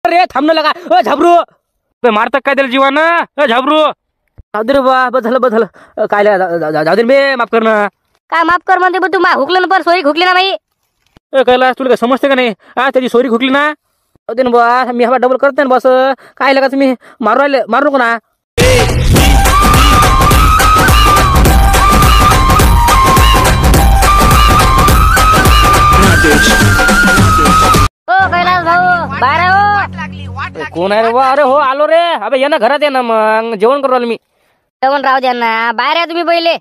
रे थांबणं लगा झाबरू मारतात काय त्याला जीवानं झाबरू जाऊ दे रे बा बस झालं काय जाऊ दे बे माफ कर ना काय माफ कर म्हणते तू हुकलं ना पर सोयी हुकली ना बाई कैलास तुला काय समजते का नाही त्याची सोरी खुकली ना जाऊ दे ना बा मी हवा डबल करते ना बस काय लगा तुम्ही मारू नको ना कैलास भाऊ बाहेर हो कोण आहे रे बा अरे हो आलो रे अबे ये ना घरात ये ना मग जेवण करू आलो मी जेवण राहू द्या ना बाहेर या तुम्ही पहिले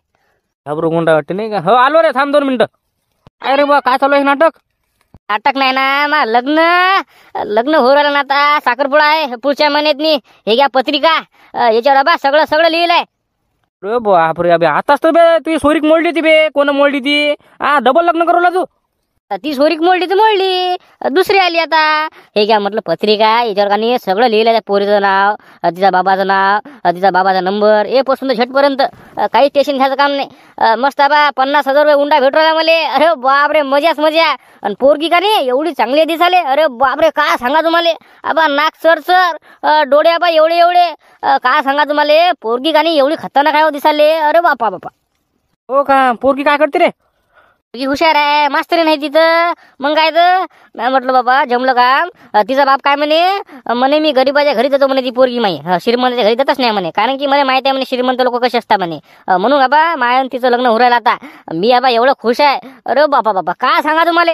घाबरू कोणता वाटते नाही का हो आलो रे थांब 2 मिनिटं अरे बा काय चालू आहे नाटक नाटक नाही ना लग्न हो राहिलं ना आता साखरपुडा आहे पुढच्या महिन्यात हे घ्या पत्रिका याच्यावर बा सगळं लिहिलंय अरे बापरे अबे आताच तर बे तुझी सोरीक मोडली ती बे कोण मोडली ती डबल लग्न करू लागू ती सोरीक मोडली तर मोडली दुसरी आली आता हे घ्या म्हटलं पत्रिका याच्यावर का नाही सगळं लिहिलंय त्या पोरीचं नाव तिचा बाबाचं नाव तिचा बाबाचा नंबर ए पासून झटपर्यंत काही टेन्शन घ्यायचं काम नाही मस्त बा 50,000 रुपये उंडा भेटू राहिला मला अरे बापरे मजाच मजा आणि पोरगी का नाही एवढी चांगली दिसाले अरे बापरे काय सांगा तुम्हाला आबा नाक सर डोळे आबा एवढे काय सांगा तुम्हाला पोरगी का नाही एवढी खतरनाक आहे दिसाले अरे बापा हो का पोरगी काय करते रे हुशार आहे मास्तरी नाही तिथं मग काय तर नाही म्हटलं बाबा जमलं काम तिचा बाप काय म्हणे मी गरीबाच्या घरी जातो म्हणे ती पोरगी माई श्रीमंताच्या घरी जातच नाही म्हणे कारण की मला माहिती आहे म्हणे श्रीमंत लोक कसे असतात म्हणे म्हणून बाबा माया तिचं लग्न होऊ राहिलं आता मी बाबा एवढं खुश आहे अरे बापा काय सांगा तुम्हाला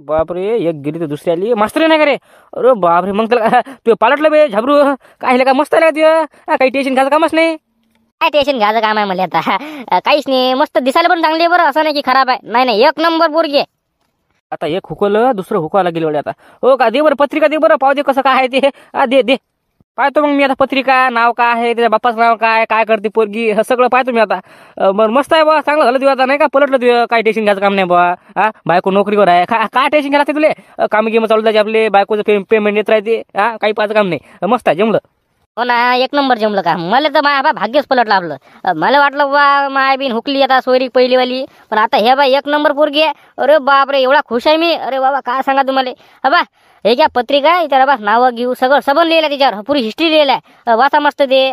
बापरे एक गेली तर दुसरी आली मास्तरी नाही का रे अरे बापरे मग त्याला तू पालटलं बे झाबरू काय का मस्त आला तुझं काही टेन्शन घ्यायचं कामच नाही काय टेन्शन घ्यायचं काम आहे मला आता काहीच नाही मस्त दिसायला पण चांगली आहे बरं असं नाही की खराब आहे नाही 1 नंबर पोरगी आहे आता एक हुकवलं दुसरं हुकवायला गेलं आता हो का दे बरं पत्रिका दे बरं पाहू दे कसं काय आहे ते दे पाहतो मग मी आता पत्रिका नाव काय आहे त्याच्या बाप्पाचं नाव काय करते पोरगी हे सगळं पाहतो मी आता बरं मस्त आहे बा चांगलं झालं तुझं आता नाही का पलटलं तुझं काय टेन्शन घ्यायचं काम नाही बा बायको नोकरीवर आहे काय टेन्शन घ्यायला लागते तुले काम गेम चालू द्यायचे आपले बायकोचं पेमेंट येत राहते काही पाहायचं काम नाही मस्त आहे जमलं हो ना 1 नंबर जमलं का मला तर बा भाग्यच पलटलं आपलं मला वाटलं बा माय बिन हुकली आता सोयरी पहिलीवाली पण आता हे बा 1 नंबर पोरगी आहे अरे बापरे एवढा खुश आहे मी अरे बाबा काय सांगा तुम्हाला बा हे घ्या पत्रिका याच्यावर बा नावं घेऊ सगळं लिहिलं त्याच्यावर पुरी हिस्ट्री लिहिलंय वाचा मस्त ते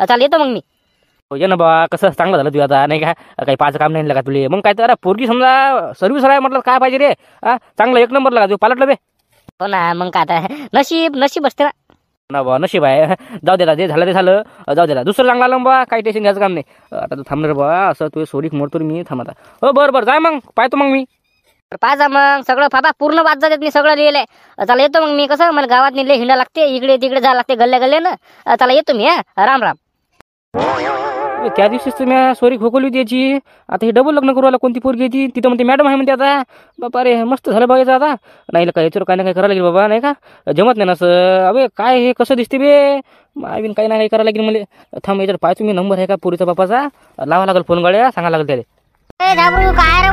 चाल येतो मग मी हो ना बा कसं चांगलं झालं तू आता नाही का काही पाच काम नाही का तुले मग काय तर पोरगी समजा सर्व्हिस आहे म्हटलं काय पाहिजे रे चांगलं 1 नंबर लागा तू पालटलं बे हो ना मग काय आता नशीब असते ना बा नशीब आहे जाऊ दे झालं ते झालं जाऊ दे दुसरं चांगला आलं बा काही टेन्शन घ्यायचं काम नाही आता तू थांबणार बा असं तू सोरीक मोडतो मी थांब आता हो बरं जाय मग पाहतो मग मी पाहा मग सगळं बाबा पूर्ण वाच जातात मी सगळं लिहिलंय चला येतो मग मी कसं मला गावात निघले हिंडा लागते इकडे तिकडे जायला लागते गल्ल्या ना चला येतो मी राम त्या दिवशीच तुम्ही सोरी खोकवली होती याची आता हे डबल लग्न करू आला कोणती पोरगी येते तिथं म्हणते मॅडम आहे म्हणते आता बापा रे मस्त झालं बघायचं आता नाही काय याच्यावर काय ना काय करायला लागेल बाबा नाही का जमत नाही ना असं अबे काय हे कसं दिसते बे आईन काही ना काही करायला लागेल मला थांब याच्यावर पाय तुम्ही नंबर आहे का पोरीचा बापाचा लावा लागेल फोन गाड्या सांगायला लागेल त्याला काय रे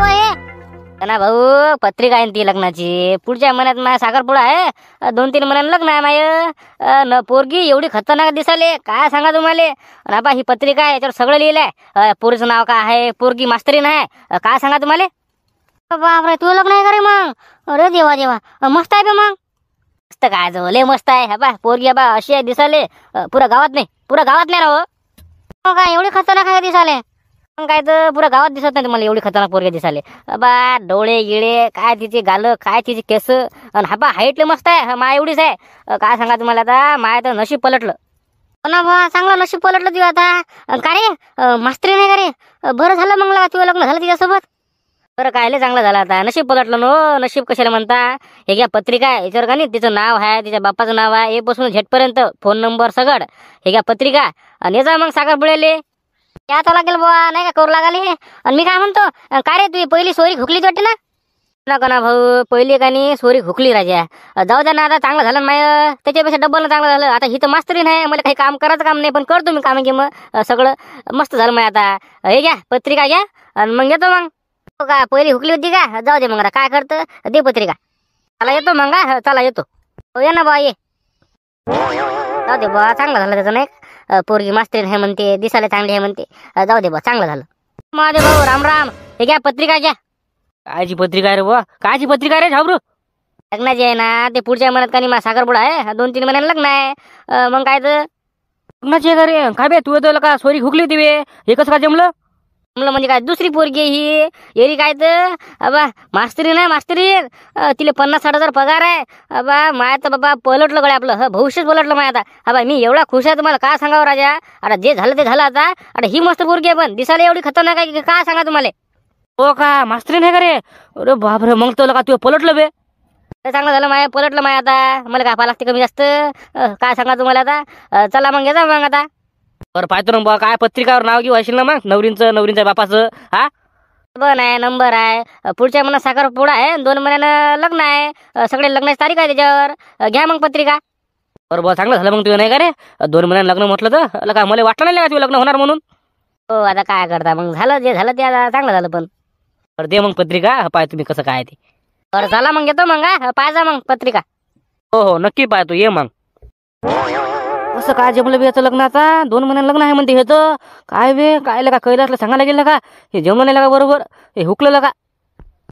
ना भाऊ पत्रिका आहे ती लग्नाची पुढच्या महिन्यात माझ्या साखरपुडा आहे 2-3 महिन्यानं लग्न आहे माय पोरगी एवढी खतरनाक दिसाले काय सांगा तुम्हाला बा ही पत्रिका आहे याच्यावर सगळं लिहिलंय पोरीचं नाव काय आहे पोरगी मास्तरीन आहे काय सांगा तुम्हाला बापरे तू लग्न आहे का रे मग अरे देवा मस्त आहे बे मग मस्त काय लय मस्त आहे बा पोरगी बा अशी आहे दिसाले पुऱ्या गावात नाही राव काय एवढी खतरनाक आहे दिसाले काय तर पुऱ्या गावात दिसत नाही तुम्हाला एवढी खतरनाक पोरगी दिसाले बा डोळे गिळे काय तिचे गाल काय तिचे केस आणि बा हाईट मस्त आहे माय एवढीच आहे काय सांगा तुम्हाला आता माय तर नशीब पलटलं ना बा चांगलं नशीब पलटलं तुझं आता का रे मास्त्री नाही का रे बरं झालं मग तुझं लग्न झालं तिच्यासोबत बरं कायले चांगलं झालं आता नशीब पलटलं नो नशीब कशाला म्हणता हे घ्या पत्रिका आहे याच्यावर का नाही तिचं नाव आहे तिच्या बाप्पाचं नाव आहे ए पासून झेटपर्यंत फोन नंबर सगळं हे घ्या पत्रिका आणि याचा मग साखरपुड्याले याचा लागेल बुवा नाही का करू लागाले आणि मी काय म्हणतो काय रे तुझी पहिली सोरी घुकलीच वाटते ना नका ना भाऊ पहिली का नाही सोरी घुकली राजा जाऊ द्या ना आता चांगलं झालं माय त्याच्यापेक्षा डबल चांगलं झालं आता ही तर मास्तरी नाही मला काही काम करायचं काम नाही पण करतो मी काम घे मग सगळं मस्त झालं मग आता हे घ्या पत्रिका घ्या आणि मग येतो मग का पहिली हुकली होती का जाऊ दे मग आता काय करतं दे पत्रिका चला येतो मग चला येतो ये ना बा ये जाऊ दे बा चांगलं झालं त्याचं नाही पोरगी मास्तर आहे म्हणते दिसायला चांगली आहे म्हणते जाऊ दे बा चांगलं झालं महादेव भाऊ राम राम हे घ्या पत्रिका घ्या कायची पत्रिका रे बा कायची पत्रिका रे झाबरू लग्नाची आहे ना ते पुढच्या महिन्यात का नाही मा साखरपुडा आहे 2-3 महिन्यानं लग्न आहे. मग काय तर लग्नाची आहे का रे? काय बे तू तर का सोरी हुकली होती बे, हे कसं काय जमलं? म्हणलं म्हणजे काय दुसरी पोरगी आहे ही एरी काय तर अबा मास्तरी नाही मास्तरी तिला 50-60 हजार पगार आहे. अबा माय तर बाबा पलटलं गड्या आपलं भविष्यच पलटलं माय आता. अबा मी एवढा खुश आहे तुम्हाला काय सांगावं राजा. आता जे झालं ते झालं आता ही मस्त पोरगी आहे पण दिसायला एवढी खतरनाक आहे की काय सांगा तुम्हाला. हो का, मास्तरीन आहे का रे? अरे बापरे, मग तर का तू पलटलं बे. लय चांगलं झालं माय पलटलं माय आता. मला काय लागते कमी जास्त काय सांगा तुम्हाला आता. चला मग येजा मग आता. बरं पाहतो ना बा, काय पत्रिकावर नाव घेऊ असेल ना मग नवरींच्या बापाचं. हा पण आहे नंबर आहे पुढच्या महिन्यात साखरपुडा आहे 2 महिन्यानं लग्न आहे. सगळे लग्नाची तारीख आहे त्याच्यावर. घ्या मग पत्रिका. बरं बरं, चांगलं झालं मग तुझं नाही का रे. 2 महिन्यानं लग्न म्हटलं तर का मला वाटलं नाही का तुझं लग्न होणार म्हणून. हो आता काय करता मग झालं जे झालं ते आता चांगलं झालं पण. बरं दे मग पत्रिका, पाय तुम्ही कसं काय ते. बरं चला मग येतो मग पाहिजा मग पत्रिका. हो हो नक्की पाय तू ये मग. कसं काय जमलं बे याचं लग्न आता? 2 महिन्यानं लग्न आहे म्हणते हे तर. काय बे काय का कैलासला सांगायला गेलं का हे जमलं नाही का बरोबर, हे हुकलं का?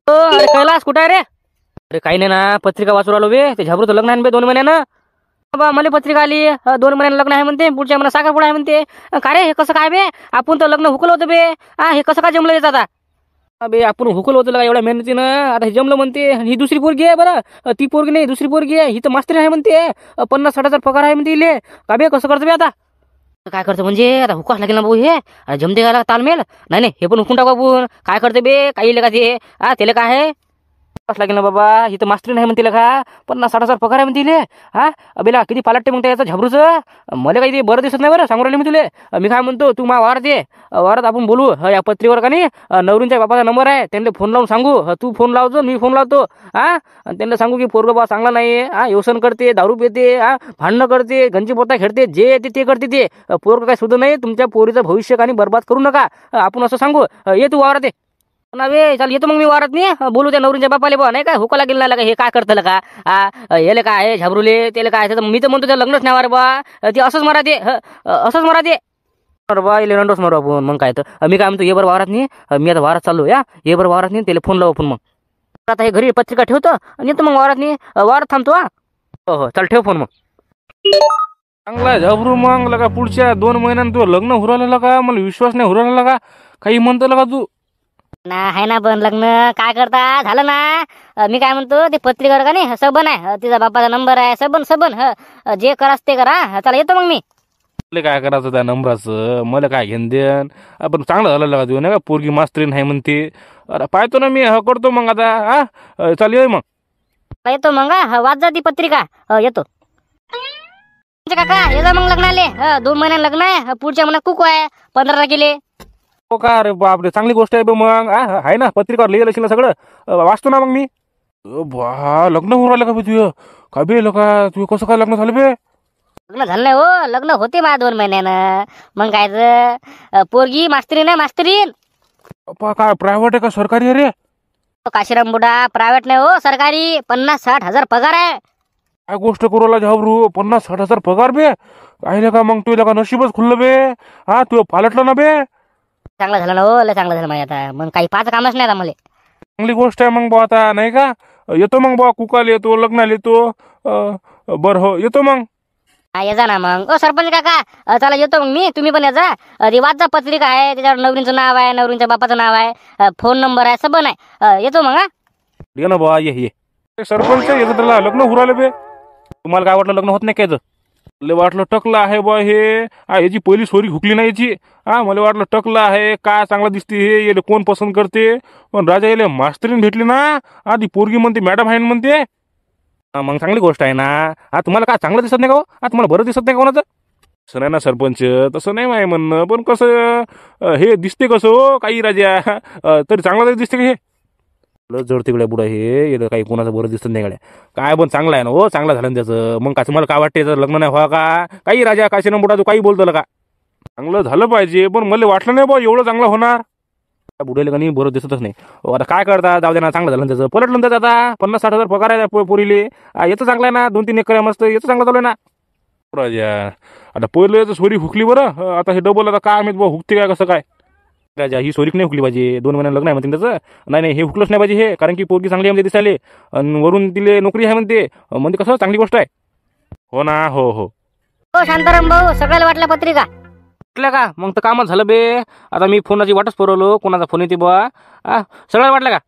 अरे कैलास कुठं आहे रे? अरे काही नाही ना, पत्रिका वाचू राहिलो बे. ते झाबरूचं लग्न आहे बे 2 महिन्यानं. बाबा मला पत्रिका आली 2 महिन्यानं लग्न आहे म्हणते, पुढच्या महिन्यात साखरपुडा आहे म्हणते. का रे हे कसं काय बे? आपण तर लग्न हुकलं होतं बे. हे कसं काय जमलं याचं आता? बे आपण हुकलं होतं का एवढ्या मेहनतीनं, आता हे जमलं म्हणते. ही दुसरी पोरगी आहे बरं, ती पोरगी नाही दुसरी पोरगी आहे. ही तर मास्तर आहे म्हणते. 50-60 हजार पगार आहे म्हणते इले. का बे कसं करतो बे आता? काय करतं म्हणजे आता हुकाच लागेल ना भाऊ हे. जमते का तालमेल? नाही नाही हे पण हुकून टाकू आपण. काय करते बे काही इले का ते. त्याला काय आहे लागेल ना बाबा. ही तर मास्टरी नाही म्हणते का 50-60 हजार पगार आहे म्हणते इले. अबेला किती पालटते मग त्याचं झाबरूचं. मला काही ते बरं दिसत नाही बरं, सांगू राहिले मी तुले. मी काय म्हणतो तू मा वारात ये, वारात आपण बोलू या पत्रिकेवर का नाही. नवरींच्या बापाचा नंबर आहे, त्यांना फोन लावून सांगू. तू फोन लावतो मी फोन लावतो. आणि त्यांना सांगू की पोरगा बा चांगला नाही. व्यसन करते, दारू पिते, भांडणं करते, गंजी पोता खेळते, जे येते ते करते ते. पोरगा काय सुद्ध नाही. तुमच्या पोरीचं भविष्य आणि बरबाद करू नका. आपण असं सांगू. ये तू वावरात ये ना बे. चाल येतो मग मी वारात नाही बोलू त्या नवरींच्या बापाले बा नाही का हुका लागेल ना का हे काय करतं का. याले काय आहे झाबरूले त्याला काय. मी तर म्हणतो त्या लग्नच नाही वारे बा. ते असंच मरा दे, असंच मरा दे बा. इले नंडोस मारू आपण मग काय तर. मी काय म्हणतो ये बरं वारात नाही. मी आता वारात चाललो या. ये बरं वारात नाही त्याला फोन लावू आपण मग. आता हे घरी पत्रिका ठेवतो आणि येतो मग वारात नाही. वारात थांबतो. हो हो चल ठेव फोन मग. चांगला झाबरू मग लगा पुढच्या 2 महिन्यात तू लग्न हुरायला का. मला विश्वास नाही हुरायला का काही म्हणतो का तू. ना आहे ना पण लग्न काय करता झालं ना. मी काय म्हणतो ते पत्रिकावर का नाही सबन आहे, तिचा बापाचा नंबर आहे. सबन जे करास ते करा. चला येतो मग मी. मला काय करायचं त्या नंबराचं, मला काय घेण देन. आपण चांगलं झालं का तू नाही का पोरगी मास्तरीन आहे म्हणते. अरे पाहतो ना मी करतो मग आता. चाल ये मग. येतो मग वाच जा ती पत्रिका. येतो काका ये जा मग लग्नाले. 2 महिन्यात लग्न आहे, पुढच्या महिन्यात कुकू आहे 15 तारखेले. हो का अरे बापरे, चांगली गोष्ट आहे बे मग. आहे ना पत्रिकावर लिहिलं असेल ना सगळं. वाचतो ना मग मी. बा लग्न होऊन राहिलं का बे तुझं. काय बे लका तू कसं काय लग्न झालं बे. लग्न झालं नाही हो, लग्न होते मा 2 महिन्यानं. मग काय पोरगी मास्तरीन आहे मास्तरीन. काय प्रायव्हेट आहे का सरकारी आहे रे. काशीराम बुडा प्रायव्हेट नाही हो सरकारी. 50-60 हजार पगार आहे. काय गोष्ट करू राहिला झाबरू. 50-60 हजार पगार बे. काय का मग तुला का नशीबच खुललं बे. तू पालटलं ना बे. चांगलं झालं ना हो, लय चांगलं झालं माझ्या आता. मग काही पाच कामच नाही आता मला. चांगली गोष्ट आहे मग बा आता नाही का. येतो मग बा कुकाला येतो लग्नाला येतो. बरं हो येतो मग. ये जा ना मग. सरपंच काका चला येतो मग मी. तुम्ही पण या जा. ती वाच जा पत्रिका आहे त्याच्यावर नवरींचं नाव आहे, नवरींच्या बापाचं नाव आहे, फोन नंबर आहे सबन आहे. येतो मग ये ना बा ये सरपंच येतं त्याला लग्न हुराले बे. तुम्हाला काय वाटलं लग्न होत नाही काय. मला वाटलं टकलं आहे बा हे. याची पहिली सोरी हुकली नाही याची. मला वाटलं टकलं आहे काय चांगलं दिसते हे. येले कोण पसंत करते. पण राजा येले मास्तरीन भेटली ना. ती पोरगी म्हणते मॅडम आहे म्हणते. मग चांगली गोष्ट आहे ना. तुम्हाला काय चांगलं दिसत नाही का हो. तुम्हाला बरं दिसत नाही का कोणाचं. तसं नाही ना सरपंच, तसं नाही माय म्हणणं. पण कसं हे दिसते कसं हो काही राजा. तरी चांगलं तरी दिसते का हे. जड तिकडे बुडा हे येलं काही कोणाचं बरं दिसत नाही गड्या. काय पण चांगलं आहे ना हो, चांगलं झालं ना त्याचं. मग काय तुम्हाला काय वाटते त्याचं लग्न नाही व्हा का काही राजा काशी ना बुडा तू काही बोलतो का. चांगलं झालं पाहिजे पण मला वाटलं नाही बा एवढं चांगलं होणार. बुडेल का नाही बरं दिसतच नाही. आता काय करता जाऊ दे ना. चांगलं झालं त्याचं पलटलं त्याचं. आता 50-60 हजार पगार आहे पोरीले. याचं चांगलं आहे ना. 2-3 एकर मस्त याचं चांगलं चालू आहे ना राजा. आता पहिलं याचं सोरी हुकली बरं. आता हे डबल आता काय माहित बा हुकते काय कसं काय. राजा ही सोरीक नाही हुकली पाहिजे. 2 महिन्यानं लग्न आहे म्हणते त्याचं. नाही नाही, हे हुकलंच नाही पाहिजे हे, कारण की पोरगी चांगली आहे म्हणते दिसायले, आणि वरून तिले नोकरी आहे म्हणते. म्हणजे कसं चांगली गोष्ट आहे. हो ना, हो हो. हो शांताराम भाऊ, सगळ्याला वाटल्या पत्रिका. वाटलं का? मग तर कामच झालं बे. आता मी फोनाची वाटच पुरवलो, कोणाचा फोन येते बुवा. सगळ्याला वाटलं का?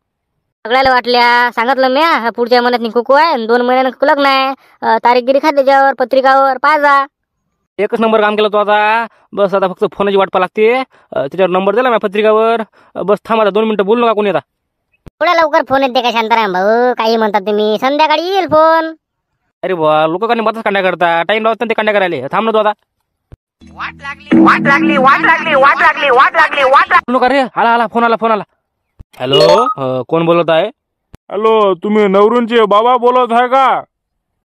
सगळ्याला वाटल्या. सांगितलं मी पुढच्या महिन्यात कुकू आहे, 2 महिन्यानं लग्न आहे. तारीखगिरी खात त्याच्यावर पत्रिकावर पाहा. एकच नंबर काम केलं तो आता. बस आता फक्त फोनाची वाट पाहा लागते. त्याच्यावर नंबर दिला मी पत्रिकावर. बस थांब आता 2 मिनिटं बोलू नका कोणी आता. थोड्या लवकर फोन येते का शांताराम भाऊ? काही म्हणतात तुम्ही, संध्याकाळी येईल फोन. अरे बुवा, लोक काही मतच कांड्या करता. टाइम लावत ते कांड्या करायला. थांब ना तू आता. बोलू नका रे. आला फोन आला. हॅलो, कोण बोलत आहे? हॅलो, तुम्ही नवरूंचे बाबा बोलत आहे का?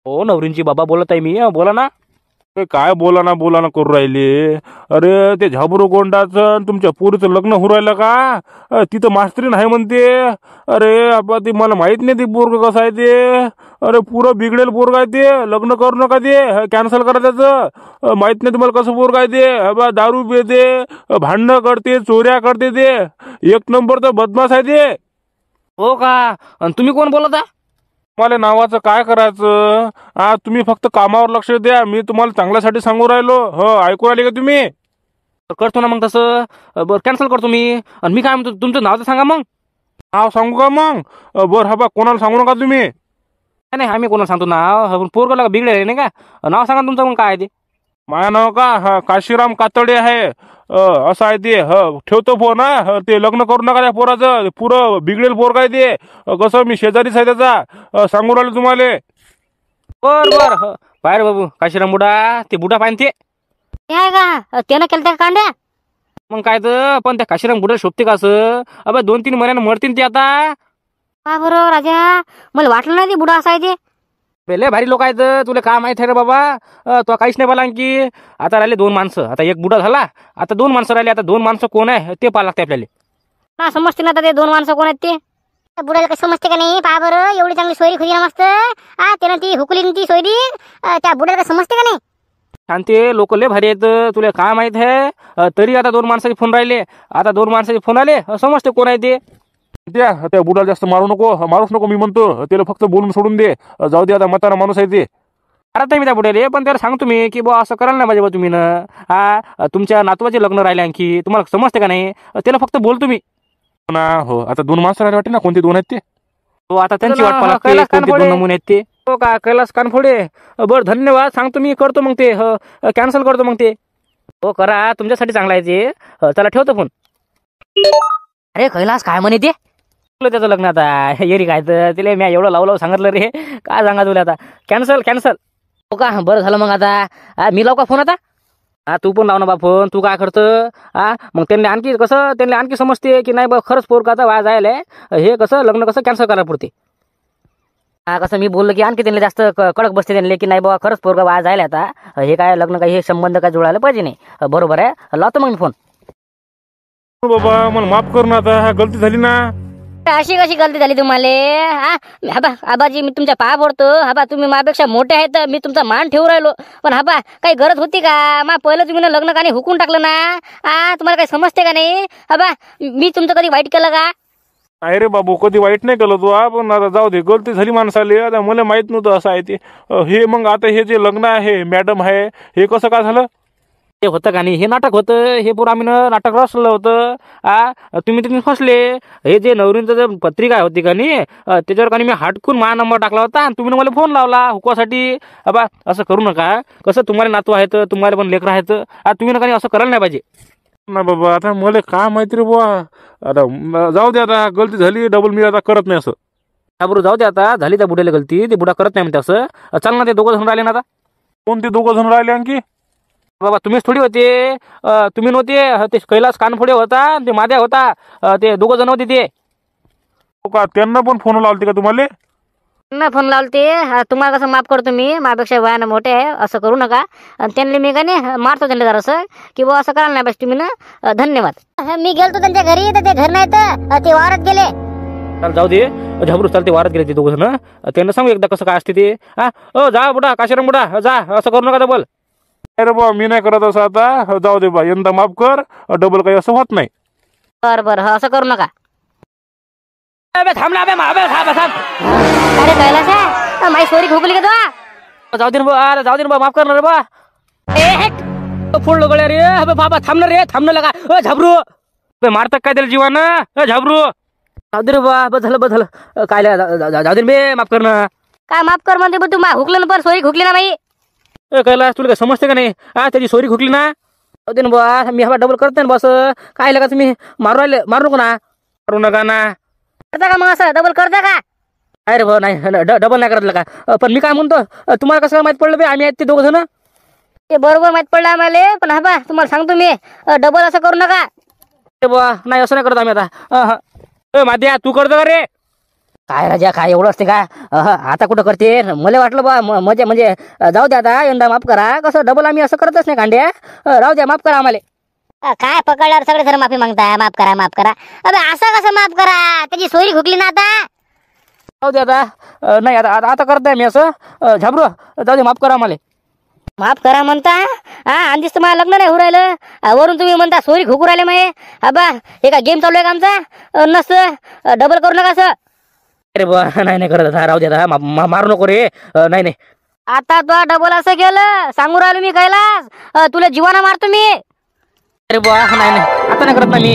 हो, नवरींची बाबा बोलत आहे मी. बोला ना. ते काय बोला ना करू राहिले. अरे ते झाबरू गोंडाचं तुमच्या पोरीचं लग्न होऊ राहिलं का? तिथं मास्तरीन आहे म्हणते. अरे आपा ते मला माहित नाही ते पोरग कसं आहे ते. अरे पुरं बिघडेल पोरग आहे ते. लग्न करू नका ते, कॅन्सल करा त्याचं. माहित नाही तुम्हाला कसं पोरग आहे ते. बा दारू पिते, भांडणं करते, चोऱ्या करते ते. 1 नंबर तर बदमाश आहे ते. हो का? आणि तुम्ही कोण बोलत आहे? तुम्हाला नावाचं काय करायचं? तुम्ही फक्त कामावर लक्ष द्या. मी तुम्हाला चांगल्यासाठी सांगू राहिलो. हो, ऐकू राहिले का तुम्ही? करतो ना मग तसं. बरं, कॅन्सल करतो मी. आणि मी काय म्हणतो, तुमचं नाव तर सांगा मग. नाव सांगू का मग? बरं, हा बा कोणाला सांगू नका तुम्ही. नाही, आम्ही कोणाला सांगतो नाव? पोरगला बिघडेल नाही का? नाव सांगा तुमचं मग काय आहे ते. माझं नाव का? काशीराम कातडे आहे. असं आहे ते. ठेवतो फोन. ते लग्न करू नका त्या पोराचं. पुरं बिघडेल पोर काय ते. कसं मी शेजारीच आहे त्याचा. सांगू राहिलो तुम्हाला. बरं. पायर बाबू, काशीराम बुडा, ते बुडा पाहिजे ते. आहे का? त्यानं केलं त्या कांड्या? मग काय तर, पण त्या काशीराम बुडा शोभते का असं? अबे 2-3 महिन्यानं मरतील ते आता. का बरं राजा? मला वाटलं नाही ते बुडा असा आहे ते. लय भारी लोक आहेत. तुला काय माहित आहे रे बाबा? तो काहीच नाही पाला आणखी. आता राहिले 2 माणसं. आता एक बुडा झाला, आता 2 माणसं राहिले. आता 2 माणसं कोण आहे ते पाहा लागते आपल्याला. ना समजते ना आता ते 2 माणसं कोण आहेत ते. बुडाला कसं समजते का नाही? पहा बरं, एवढी चांगली सोयरी खुली ना मस्त. त्यानं ती हुकली ती सोयरी. त्या बुडाला समजते का नाही? शांती, लोक लय भारी आहेत. तुला काय माहित आहे? तरी आता 2 माणसाचे फोन राहिले. आता 2 माणसाचे फोन आले, समजते कोण आहे ते. त्या बुडाला जास्त मारूच नको मी म्हणतो. त्याला फक्त बोलून सोडून दे. जाऊ दे, आता म्हातारा माणूस आहे ते. आता मी त्या बुड्याले, पण त्याला सांगतो मी की बुवा असं करायला नाही पाहिजे बा तुम्ही ना. तुमच्या नातवाचे लग्न राहिले आणखी, तुम्हाला समजते का नाही? त्याला फक्त बोलतो मी. हो, आता 2 माणसं राहिले वाटते ना. कोणते 2 आहेत ते? हो, आता त्यांची वाट पाहा लागते. कोणते 2 नमुने आहेत ते. हो का? कैलास कानफोडे. बरं, धन्यवाद. सांगतो मी, करतो मग ते. कॅन्सल करतो मग ते. हो करा, तुमच्यासाठी चांगला आहे ते. चला ठेवतो फोन. अरे कैलास, काय म्हणे ते? त्याचं लग्न आता येरी काय तर तिला मी एवढं लावलं सांगितलं रे. काय सांगा तुला आता? कॅन्सल. हो का? बरं झालं मग आता. मी लावू का फोन आता? तू पण लाव ना बा फोन. तू काय करतं? मग त्यांनी आणखी समजते की नाही बा खरंच पोरगाचा वाया जायला हे कसं लग्न कसं कॅन्सल करायला पुरते. कसं मी बोललो की आणखी त्यांना जास्त कडक बसते त्यांना की नाही बाबा खरंच पोरगा वाया जायला आता. हे काय लग्न काय हे संबंध काय जुळायला पाहिजे नाही. बरोबर आहे, लावतो मग मी फोन. बाबा मला माफ कर ना. आता गलती झाली ना. अशी कशी गलती झाली तुम्हाला? हाबा आबाजी, मी तुमच्या पाया पडतो. हाबा तुम्ही माझ्यापेक्षा मोठे आहेत, मी तुमचा मान ठेवू राहिलो. पण हाबा काही गरज होती का? पहिलं तुम्ही लग्न का नाही हुकून टाकलं ना. तुम्हाला काही समजते का नाही? हाबा मी तुमचं कधी वाईट केलं का? नाही रे बाबू, कधी वाईट नाही केलं तू. पण आता जाऊ दे, गलती झाली माणसाले. आता मला माहित नव्हतं असं आहे ते. हे मग आता हे जे लग्न आहे मॅडम आहे, हे कसं काय झालं? ते होतं का नाही? हे नाटक होतं. हे पुरं आम्ही नाटक रचलं होतं. तुम्ही फसले. हे जे नवरींचं जे पत्रिका होती का नाही, त्याच्यावर का नाही मी हटकून माझा नंबर टाकला होता आणि तुम्ही मला फोन लावला हुकवासाठी. बा असं करू नका. कसं तुम्हाला नातू आहेत, तुम्हाला पण लेकरं आहेत. तुम्ही ना काही असं करायला नाही पाहिजे ना बाबा. आता मला काय माहिती रे बुवा. आता जाऊ दे, आता गलती झाली. डबल मी आता करत नाही असं. बरोबर, जाऊ दे आता. झाली त्या बुड्याला गलती. ते बुडा करत नाही म्हणते असं. चल ना, ते 2 जण राहिले ना आता. कोणते 2 जण राहिले आणखी? बाबा तुम्हीच थोडी होते. तुम्ही नव्हते. ते कैलास कानफोडे होता, ते माद्या होता. ते 2 जण होते ते. हो का? त्यांना पण फोन लावते का तुम्हाला? ना फोन लावते. तुम्हाला कसं माफ करतो मी, माझ्यापेक्षा वयानं मोठे आहे, असं करू नका. आणि त्यांनी मी का नाही मारतो त्यांना जरासं की बुवा असं करायला नाही पाहिजे तुम्ही ना. धन्यवाद. मी गेलतो त्यांच्या घरी, तर ते घर नाही तर ते वावरात गेले. चल जाऊ दे. झाबरू चालते वारात गेले ते 2 जण. त्यांना सांगू एकदा कसं काय असते ते. जा बुडा, काशीराम बुडा, जा. असं करू नका डबल. अरे बा, मी नाही करत असं आता. जाऊ दे बा, यंदा माफ कर. डबल काही असं होत नाही. बरं बरं हो, असं करू नका. अबे थांब ना, अबे थांब थांब. अरे कैलास माझी सोरी खोकली का तुला? जाऊ दे ना बुवा, अरे जाऊ दे ना बुवा, माफ कर ना रे बुवा. फुल गळ्या रे. अबे बाबा थांब ना रे, थांब ना लगा. झाबरू अबे मारतात काय त्याला जीवानं. झाबरू जाऊ दे रे बुवा, बस झालं काय जाऊ दे बे, माफ कर ना. काय माफ कर म्हणते तू? मा हुकलं ना पण सोरी खोकली ना बाई. कैलास तुला काय समजते का नाही? त्याची सोरी खोकली ना. जाऊ दे ना बुवा, मी हवा डबल करते ना बस. काय लगा तुम्ही मारू राहिले? मारू नको ना. मारू नका ना. करता का मग असं डबल करता का? अरे भाऊ नाही, डबल नाही करत का. पण मी काय म्हणतो, तुम्हाला कसं माहित पडलं बे आम्ही आहेत ते दोघं जण? ते बरोबर माहित पडलं आम्हाला, पण हा बा तुम्हाला सांगतो मी, डबल असं करू नका. बुवा नाही, असं नाही करत आम्ही आता. माद्या तू करतो का रे? काय राजा, काय एवढं असते का? आता कुठं करते? मला वाटलं बा म्हणजे जाऊ द्या आता, यंदा माफ करा. कसं डबल आम्ही असं करतच नाही कांड्या. राहू द्या, माफ करा आम्हाला. काय पकडल्यावर सगळे जर माफी मागताय, माफ करा माफ करा. अबे असं कसं माफ करा? त्याची सोरी खोकली ना आता. जाऊ दे आता. नाही आता करताय मी असं. झाबरू जाऊ दे, माफ करा आम्हाला. माफ करा म्हणता? आणि दिसतं मला लग्न नाही होऊ राहिलं, वरून तुम्ही म्हणता सोरी खोकू राहिले माये. हा हे का गेम चालू आहे का आमचा? नसतं डबल करू नका असं. अरे बुवा नाही करत आता, राहू दे आता. मारू नको रे. नाही. आता तू डबल असं केलं, सांगू राहिलो मी कैलास, तुला जीवाना मारतो मी. अरे बुवा नाही, आता नाही करत ना मी.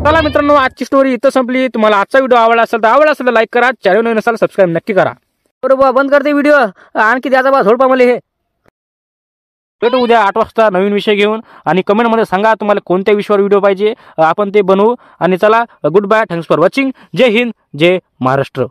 चला मित्रांनो, आजची स्टोरी इथं संपली. तुम्हाला आजचा व्हिडिओ आवडला असेल तर लाईक करा. चॅनल नवीन असाल सबस्क्राईब नक्की करा. बरोबर बंद करते व्हिडिओ. आणखी द्याचा बा झोडपा मला हे. भेटू उद्या 8 वाजता नवीन विषय घेऊन. आणि कमेंटमध्ये सांगा तुम्हाला कोणत्या विषयावर व्हिडिओ पाहिजे, आपण ते बनवू. आणि चला, good bye, thanks for watching. जय हिंद, जय महाराष्ट्र.